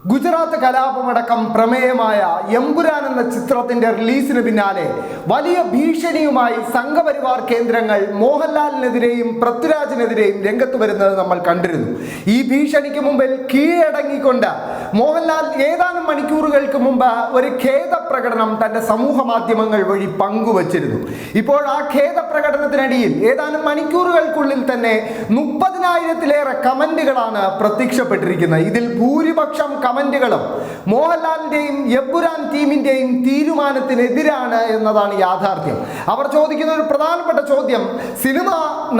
ഗുജറാത്ത് കലാപമടക്കം പ്രമേയമായ എമ്പുരാൻ എന്ന ചിത്രത്തിന്റെ റിലീസിന് പിന്നാലെ വലിയ ഭീഷണിയുമായി സംഘപരിവാർ കേന്ദ്രങ്ങൾ മോഹൻലാലിനെതിരെയും പൃഥ്വിരാജിനെതിരെയും രംഗത്ത് വരുന്നത് നമ്മൾ കണ്ടിരുന്നു. ഈ ഭീഷണിക്ക് മുമ്പിൽ കീഴടങ്ങിക്കൊണ്ട് മോഹൻലാൽ ഏതാനും മണിക്കൂറുകൾക്ക് മുമ്പ് ഒരു ഖേദപ്രകടനം തന്റെ സമൂഹ മാധ്യമങ്ങൾ വഴി പങ്കുവച്ചിരുന്നു. ഇപ്പോൾ ആ ഖേദപ്രകടനത്തിനിടയിൽ ഏതാനും മണിക്കൂറുകൾക്കുള്ളിൽ തന്നെ 30,000-ലേറെ കമന്റുകളാണ് പ്രത്യക്ഷപ്പെട്ടിരിക്കുന്നത്. ഇതിൽ ഭൂരിപക്ഷം കമന്റുകളും മോഹൻലാലിന്റെയും എമ്പുരാൻ ടീമിന്റെയും തീരുമാനത്തിനെതിരാണ് എന്നതാണ് യാഥാർത്ഥ്യം. അവർ ചോദിക്കുന്ന ഒരു പ്രധാനപ്പെട്ട ചോദ്യം, സിനിമ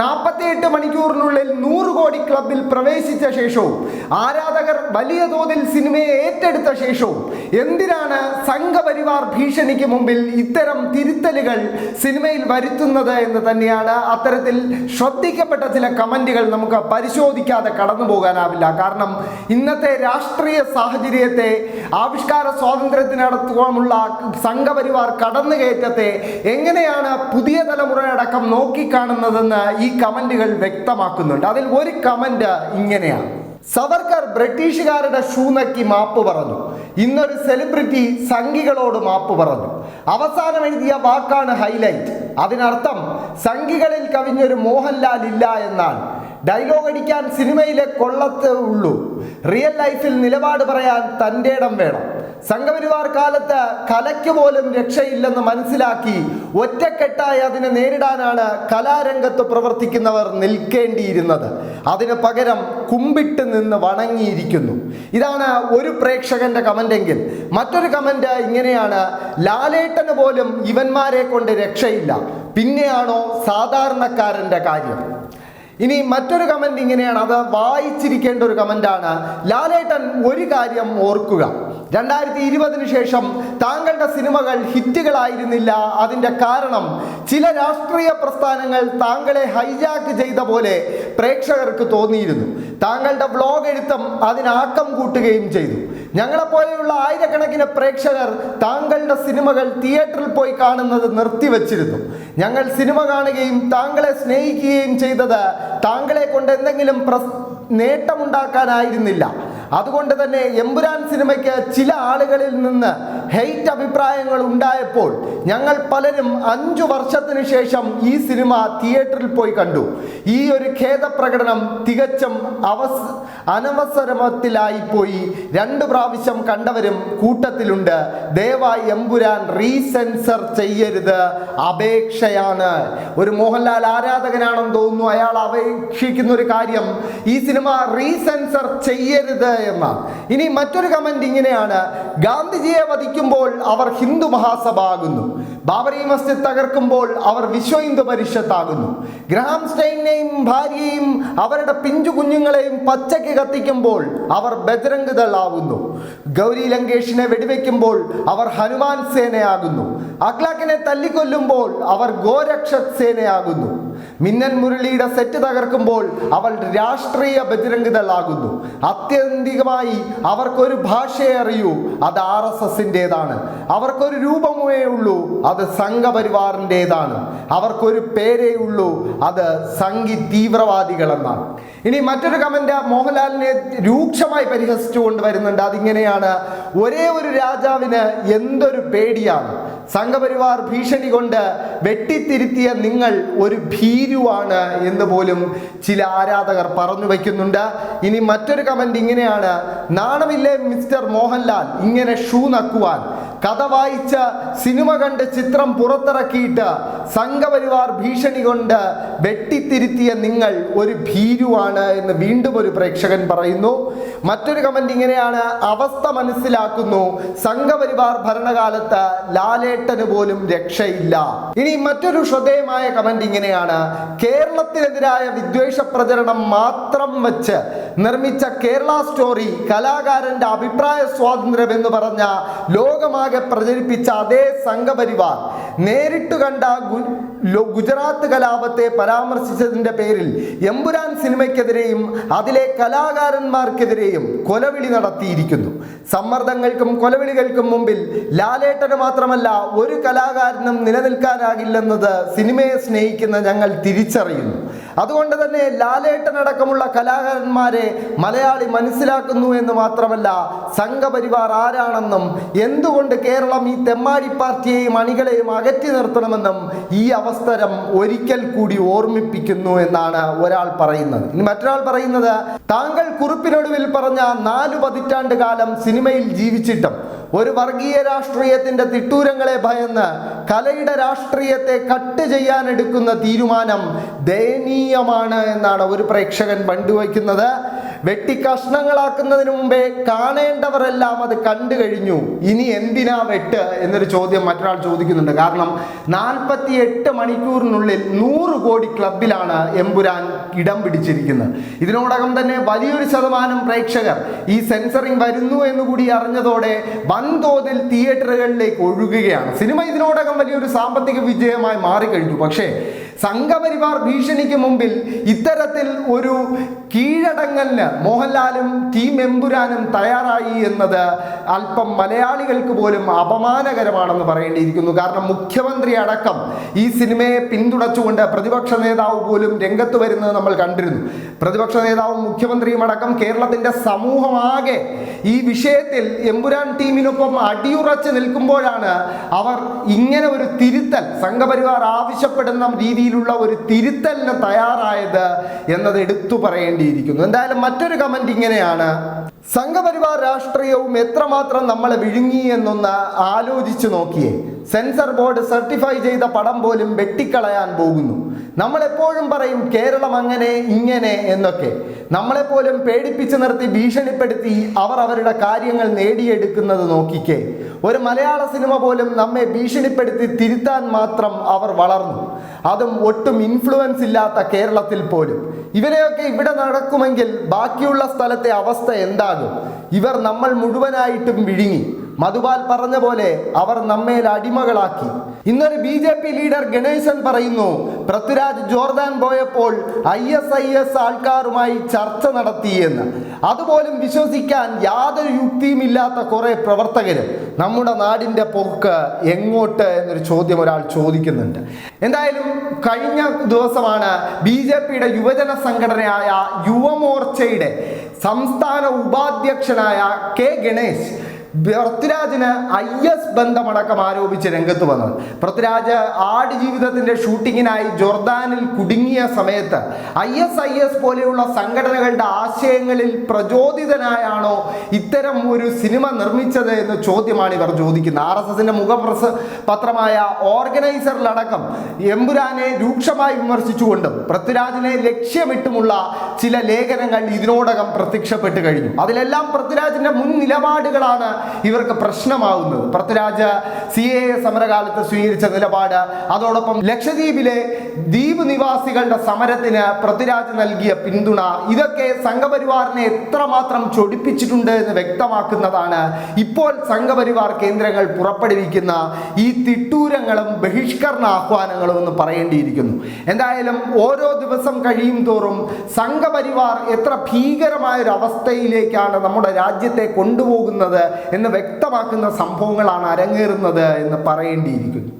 48 മണിക്കൂറിനുള്ളിൽ 100 കോടി ക്ലബിൽ പ്രവേശിച്ച ശേഷവും ആരാധകർ വലിയ തോതിൽ സിനിമയെ ഏറ്റെടുത്ത ശേഷവും എന്തിനാണ് സംഘപരിവാർ ഭീഷണിക്ക് മുമ്പിൽ ഇത്തരം തിരുത്തലുകൾ സിനിമയിൽ വരുത്തുന്നത് എന്ന് തന്നെയാണ്. അത്തരത്തിൽ ശ്രദ്ധിക്കപ്പെട്ട ചില കമന്റുകൾ നമുക്ക് പരിശോധിക്കാതെ കടന്നു പോകാനാവില്ല. കാരണം ഇന്നത്തെ രാഷ്ട്രീയ സാഹചര്യത്തെ, ആവിഷ്കാര സ്വാതന്ത്ര്യത്തിനടക്കമുള്ള സംഘപരിവാർ കടന്നുകയറ്റത്തെ എങ്ങനെയാണ് പുതിയ തലമുറയടക്കം നോക്കിക്കാണുന്നതെന്ന് ഈ കമന്റുകൾ വ്യക്തമാക്കുന്നുണ്ട്. അതിൽ ഒരു കമന്റ് ഇങ്ങനെയാണ്: സവർക്കർ ബ്രിട്ടീഷുകാരുടെ ഷൂ നക്കി മാപ്പ് പറഞ്ഞു. ഇന്നൊരു സെലിബ്രിറ്റി സംഘികളോട് മാപ്പ് പറഞ്ഞു. അവസാനം എഴുതിയ വാക്കാണ് ഹൈലൈറ്റ്. അതിനർത്ഥം സംഘികളിൽ കവിഞ്ഞൊരു മോഹൻലാൽ ഇല്ല എന്നാണ്. ഡയലോഗ് അടിക്കാൻ സിനിമയിലെ കൊള്ളത്തേ ഉള്ളൂ. റിയൽ ലൈഫിൽ നിലപാട് പറയാൻ തൻ്റെ ഇടം വേണം. സംഘപരിവാർ കാലത്ത് കലയ്ക്ക് പോലും രക്ഷയില്ലെന്ന് മനസ്സിലാക്കി ഒറ്റക്കെട്ടായി അതിനെ നേരിടാനാണ് കലാരംഗത്ത് പ്രവർത്തിക്കുന്നവർ നിൽക്കേണ്ടിയിരുന്നത്. അതിന് പകരം കുമ്പിട്ട് നിന്ന് വണങ്ങിയിരിക്കുന്നു. ഇതാണ് ഒരു പ്രേക്ഷകന്റെ കമന്റ് എങ്കിൽ മറ്റൊരു കമന്റ് ഇങ്ങനെയാണ്: ലാലേട്ടന് പോലും ഇവന്മാരെ കൊണ്ട് രക്ഷയില്ല, പിന്നെയാണോ സാധാരണക്കാരന്റെ കാര്യം. ഇനി മറ്റൊരു കമന്റ് ഇങ്ങനെയാണ്, അത് വായിച്ചിരിക്കേണ്ട ഒരു കമന്റാണ്: ലാലേട്ടൻ ഒരു കാര്യം ഓർക്കുക, 2020 ശേഷം താങ്കളുടെ സിനിമകൾ ഹിറ്റുകളായിരുന്നില്ല. അതിൻ്റെ കാരണം ചില രാഷ്ട്രീയ പ്രസ്ഥാനങ്ങൾ താങ്കളെ ഹൈജാക്ക് ചെയ്ത പോലെ പ്രേക്ഷകർക്ക് തോന്നിയിരുന്നു. താങ്കളുടെ വ്ലോഗ് എഴുത്തും അതിനാക്കം കൂട്ടുകയും ചെയ്തു. ഞങ്ങളെപ്പോലെയുള്ള ആയിരക്കണക്കിന് പ്രേക്ഷകർ താങ്കളുടെ സിനിമകൾ തിയേറ്ററിൽ പോയി കാണുന്നത് നിർത്തിവച്ചിരുന്നു. ഞങ്ങൾ സിനിമ കാണുകയും താങ്കളെ സ്നേഹിക്കുകയും ചെയ്തത് താങ്കളെ കൊണ്ട് എന്തെങ്കിലും നേട്ടമുണ്ടാക്കാനായിരുന്നില്ല. അതുകൊണ്ട് തന്നെ എമ്പുരാൻ സിനിമയ്ക്ക് ചില ആളുകളിൽ നിന്ന് ഹെയ്റ്റ് അഭിപ്രായങ്ങൾ ഉണ്ടായപ്പോൾ ഞങ്ങൾ പലരും 5 വർഷത്തിന് ശേഷം ഈ സിനിമ തിയേറ്ററിൽ പോയി കണ്ടു. ഈ ഒരു ഖേദപ്രകടനം തികച്ചും അനവസരത്തിലായിപ്പോയി. 2 പ്രാവശ്യം കണ്ടവരും കൂട്ടത്തിലുണ്ട്. ദയവായി എമ്പുരാൻ റീസെൻസർ ചെയ്യരുത്, അപേക്ഷയാണ്. ഒരു മോഹൻലാൽ ആരാധകനാണെന്ന് തോന്നുന്നു. അയാൾ അപേക്ഷിക്കുന്ന ഒരു കാര്യം, ഈ സിനിമ റീസെൻസർ ചെയ്യരുത് എന്നാണ്. ഇനി മറ്റൊരു കമന്റ് ഇങ്ങനെയാണ്: ഗാന്ധിജിയെ വധിക്കുമ്പോൾ അവർ ഹിന്ദു മഹാസഭ ആകുന്നു. ബാബറി മസ്ജിദ് തകർക്കുമ്പോൾ അവർ വിശ്വ ഹിന്ദു പരിഷത്താകുന്നു. ഗ്രഹാം സ്റ്റെയിനെയും ഭാര്യയെയും അവരുടെ പിഞ്ചു കുഞ്ഞുങ്ങളെയും പച്ചയ്ക്ക് കത്തിക്കുമ്പോൾ അവർ ബജ്രംഗ് ദൾ ആകുന്നു. ഗൗരി ലങ്കേഷിനെ വെടിവെക്കുമ്പോൾ അവർ ഹനുമാൻ സേനയാകുന്നു. അഖ്ലാഖിനെ തല്ലിക്കൊല്ലുമ്പോൾ അവർ ഗോരക്ഷക് സേനയാകുന്നു. മിന്നൻ മുരളിയുടെ സെറ്റ് തകർക്കുമ്പോൾ അവൾ രാഷ്ട്രീയ ബജ്രംഗ് ദൾ ആകുന്നു. ആത്യന്തികമായി അവർക്കൊരു ഭാഷയെ അറിയൂ, അത് RSSന്റേതാണ്. അവർക്കൊരു രൂപമേ ഉള്ളൂ, അത് സംഘപരിവാറിൻ്റെതാണ്. അവർക്കൊരു പേരേ ഉള്ളൂ, അത് സംഘി തീവ്രവാദികളെന്നാണ്. ഇനി മറ്റൊരു കമന്റ് മോഹൻലാലിനെ രൂക്ഷമായി പരിഹസിച്ചുകൊണ്ട് വരുന്നുണ്ട്. അതിങ്ങനെയാണ്: ഒരേ ഒരു രാജാവിന് എന്തൊരു പേടിയാണ്. സംഘപരിവാർ ഭീഷണി കൊണ്ട് വെട്ടിത്തിരുത്തിയ നിങ്ങൾ ഒരു ഭീരുവാണ് എന്ന് പോലും ചില ആരാധകർ പറഞ്ഞു വയ്ക്കുന്നുണ്ട്. ഇനി മറ്റൊരു കമന്റ് ഇങ്ങനെയാണ്: നാണമില്ലേ മിസ്റ്റർ മോഹൻലാൽ ഇങ്ങനെ ഷൂ നക്കുവാൻ. കഥ വായിച്ച് സിനിമ കണ്ട് ചിത്രം പുറത്തിറക്കിയിട്ട് സംഘപരിവാർ ഭീഷണി കൊണ്ട് വെട്ടിത്തിരുത്തിയ നിങ്ങൾ ഒരു ഭീരുവാണ് എന്ന് വീണ്ടും ഒരു പ്രേക്ഷകൻ പറയുന്നു. മറ്റൊരു കമന്റ് ഇങ്ങനെയാണ്: അവസ്ഥ മനസ്സിലാക്കുന്നു, സംഘപരിവാർ ഭരണകാലത്ത് ലാലേട്ടന് പോലും രക്ഷയില്ല. ഇനി മറ്റൊരു ശ്രദ്ധേയമായ കമന്റ് ഇങ്ങനെയാണ്: കേരളത്തിനെതിരായ വിദ്വേഷ പ്രചരണം മാത്രം വെച്ച് നിർമ്മിച്ച കേരള സ്റ്റോറി കലാകാരന്റെ അഭിപ്രായ സ്വാതന്ത്ര്യം എന്ന് പറഞ്ഞ ലോകമാകെ പ്രചരിപ്പിച്ച അതേ സംഘപരിവാർ നേരിട്ട് കണ്ട ഗുജറാത്ത് കലാപത്തെ പരാമർശിച്ചതിന്റെ പേരിൽ എമ്പുരാൻ സിനിമയ്ക്കെതിരെയും അതിലെ കലാകാരന്മാർക്കെതിരെയും കൊലവിളി നടത്തിയിരിക്കുന്നു. സമ്മർദ്ദങ്ങൾക്കും കൊലവിളികൾക്കും മുമ്പിൽ ലാലേട്ടന് മാത്രമല്ല ഒരു കലാകാരനും നിലനിൽക്കാനാകില്ലെന്നത് സിനിമയെ സ്നേഹിക്കുന്ന ഞങ്ങൾ തിരിച്ചറിയുന്നു. അതുകൊണ്ട് തന്നെ ലാലേട്ടനടക്കമുള്ള കലാകാരന്മാരെ മലയാളി മനസ്സിലാക്കുന്നു എന്ന് മാത്രമല്ല, സംഘപരിവാർ ആരാണെന്നും എന്തുകൊണ്ട് കേരളം ഈ തെമ്മാടി പാർട്ടിയെയും അണികളെയും അകറ്റി നിർത്തണമെന്നും ഈ അവസരം ഒരിക്കൽ കൂടി ഓർമ്മിപ്പിക്കുന്നു എന്നാണ് ഒരാൾ പറയുന്നത്. ഇനി മറ്റൊരാൾ പറയുന്നത്, താങ്കൾ കുറിപ്പിനൊടുവിൽ പറഞ്ഞ 4 പതിറ്റാണ്ട് കാലം സിനിമയിൽ ജീവിച്ചിട്ടും ഒരു വർഗീയ രാഷ്ട്രീയത്തിന്റെ തിട്ടൂരങ്ങളെ ഭയന്ന് കലയുടെ രാഷ്ട്രീയത്തെ കട്ട് ചെയ്യാനെടുക്കുന്ന തീരുമാനം ദയനീയമാണ് എന്നാണ് ഒരു പ്രേക്ഷകൻ പണ്ടുവയ്ക്കുന്നത്. വെട്ടിക്കഷ്ണങ്ങളാക്കുന്നതിന് മുമ്പേ കാണേണ്ടവരെല്ലാം അത് കണ്ടു കഴിഞ്ഞു, ഇനി എന്തിനാ വെട്ട് എന്നൊരു ചോദ്യം മറ്റൊരാൾ ചോദിക്കുന്നുണ്ട്. കാരണം 48 മണിക്കൂറിനുള്ളിൽ 100 കോടി ക്ലബിലാണ് എമ്പുരാൻ ഇടം പിടിച്ചിരിക്കുന്നത്. ഇതിനോടകം തന്നെ വലിയൊരു ശതമാനം പ്രേക്ഷകർ ഈ സെൻസറിങ് വരുന്നു എന്നുകൂടി അറിഞ്ഞതോടെ വൻതോതിൽ തിയേറ്ററുകളിലേക്ക് ഒഴുകുകയാണ്. സിനിമ ഇതിനോടകം വലിയൊരു സാമ്പത്തിക വിജയമായി മാറിക്കഴിഞ്ഞു. പക്ഷേ സംഘപരിവാർ ഭീഷണിക്ക് മുമ്പിൽ ഇത്തരത്തിൽ ഒരു കീഴടങ്ങലിന് മോഹൻലാലും ടീം എമ്പുരാനും തയ്യാറായി എന്നത് അല്പം മലയാളികൾക്ക് പോലും അപമാനകരമാണെന്ന് പറയേണ്ടിയിരിക്കുന്നു. കാരണം മുഖ്യമന്ത്രി അടക്കം ഈ സിനിമയെ പിന്തുണച്ചുകൊണ്ട് പ്രതിപക്ഷ നേതാവ് പോലും രംഗത്ത് വരുന്നത് നമ്മൾ കണ്ടിരുന്നു. പ്രതിപക്ഷ നേതാവും മുഖ്യമന്ത്രിയും അടക്കം കേരളത്തിന്റെ സമൂഹമാകെ ഈ വിഷയത്തിൽ എമ്പുരാൻ ടീമിനൊപ്പം അടിയുറച്ച് നിൽക്കുമ്പോഴാണ് അവർ ഇങ്ങനെ ഒരു തിരുത്തൽ, സംഘപരിവാർ ആവശ്യപ്പെടുന്ന രീതിയിലുള്ള ഒരു തിരുത്തലിന് തയ്യാറായത് എന്നത് എടുത്തു പറയേണ്ടിയിരിക്കുന്നു. എന്തായാലും മറ്റൊരു കമന്റ് ഇങ്ങനെയാണ്: സംഘപരിവാർ രാഷ്ട്രീയവും എത്രമാത്രം നമ്മളെ വിഴുങ്ങി എന്നൊന്ന് ആലോചിച്ചു നോക്കിയേ. സെൻസർ ബോർഡ് സർട്ടിഫൈ ചെയ്ത പടം പോലും വെട്ടിക്കളയാൻ പോകുന്നു. നമ്മളെപ്പോഴും പറയും കേരളം അങ്ങനെ ഇങ്ങനെ എന്നൊക്കെ. നമ്മളെപ്പോലും പേടിപ്പിച്ചു നിർത്തി ഭീഷണിപ്പെടുത്തി അവർ അവരുടെ കാര്യങ്ങൾ നേടിയെടുക്കുന്നത് നോക്കിക്കേ. ഒരു മലയാള സിനിമ പോലും നമ്മെ ഭീഷണിപ്പെടുത്തി തിരുത്താൻ മാത്രം അവർ വളർന്നു, അതും ഒട്ടും ഇൻഫ്ലുവൻസ് ഇല്ലാത്ത കേരളത്തിൽ പോലും. ഇവരെയൊക്കെ ഇവിടെ നടക്കുമെങ്കിൽ ബാക്കിയുള്ള സ്ഥലത്തെ അവസ്ഥ എന്താകും? ഇവർ നമ്മൾ മുഴുവനായിട്ടും വിഴുങ്ങി. മധുപാൽ പറഞ്ഞ പോലെ അവർ നമ്മേൽ അടിമകളാക്കി. ഇന്നൊരു BJP ലീഡർ ഗണേശൻ പറയുന്നു, പൃഥ്വിരാജ് ജോർദാൻ പോയപ്പോൾ ISIS ആൾക്കാരുമായി ചർച്ച നടത്തിയെന്ന്. അതുപോലും വിശ്വസിക്കാൻ യാതൊരു യുക്തിയുമില്ലാത്ത കുറെ പ്രവർത്തകരും. നമ്മുടെ നാടിന്റെ പോക്ക് എങ്ങോട്ട് എന്നൊരു ചോദ്യം ഒരാൾ ചോദിക്കുന്നുണ്ട്. എന്തായാലും കഴിഞ്ഞ ദിവസമാണ് BJPയുടെ യുവജന സംഘടനയായ യുവമോർച്ചയുടെ സംസ്ഥാന ഉപാധ്യക്ഷനായ K ഗണേശ് പൃഥ്വിരാജിന് IS ബന്ധമടക്കം ആരോപിച്ച് രംഗത്ത് വന്നത്. പൃഥ്വിരാജ് ആടുജീവിതത്തിന്റെ ഷൂട്ടിങ്ങിനായി ജോർദാനിൽ കുടുങ്ങിയ സമയത്ത് ISIS പോലെയുള്ള സംഘടനകളുടെ ആശയങ്ങളിൽ പ്രചോദിതനായാണോ ഇത്തരം ഒരു സിനിമ നിർമ്മിച്ചത് എന്ന ചോദ്യമാണ് ഇവർ ചോദിക്കുന്നത്. RSSന്റെ മുഖപത്രമായ ഓർഗനൈസറിലടക്കം എമ്പുരാനെ രൂക്ഷമായി വിമർശിച്ചുകൊണ്ടും പൃഥ്വിരാജിനെ ലക്ഷ്യമിട്ടുമുള്ള ചില ലേഖനങ്ങൾ ഇതിനോടകം പ്രത്യക്ഷപ്പെട്ട് കഴിഞ്ഞു. അതിലെല്ലാം പൃഥ്വിരാജിന്റെ മുൻ നിലപാടുകളാണ് ഇവർക്ക് പ്രശ്നമാവുന്നത്. പൃഥ്വിരാജ് CAA സമരകാലത്ത് സ്വീകരിച്ച നിലപാട്, അതോടൊപ്പം ലക്ഷദ്വീപിലെ ദ്വീപ് നിവാസികളുടെ സമരത്തിന് പൃഥ്വിരാജ് നൽകിയ പിന്തുണ, ഇതൊക്കെ സംഘപരിവാറിനെ എത്രമാത്രം ചൊടിപ്പിച്ചിട്ടുണ്ട് എന്ന് വ്യക്തമാക്കുന്നതാണ് ഇപ്പോൾ സംഘപരിവാർ കേന്ദ്രങ്ങൾ പുറപ്പെടുവിക്കുന്ന ഈ തിട്ടൂരങ്ങളും ബഹിഷ്കരണ ആഹ്വാനങ്ങളും എന്ന് പറയേണ്ടിയിരിക്കുന്നു. എന്തായാലും ഓരോ ദിവസം കഴിയും തോറും സംഘപരിവാർ എത്ര ഭീകരമായ ഒരു അവസ്ഥയിലേക്കാണ് നമ്മുടെ രാജ്യത്തെ കൊണ്ടുപോകുന്നത് എന്ന് വ്യക്തമാക്കുന്ന സംഭവങ്ങളാണ് അരങ്ങേറുന്നത് എന്ന് പറയേണ്ടിയിരിക്കുന്നു.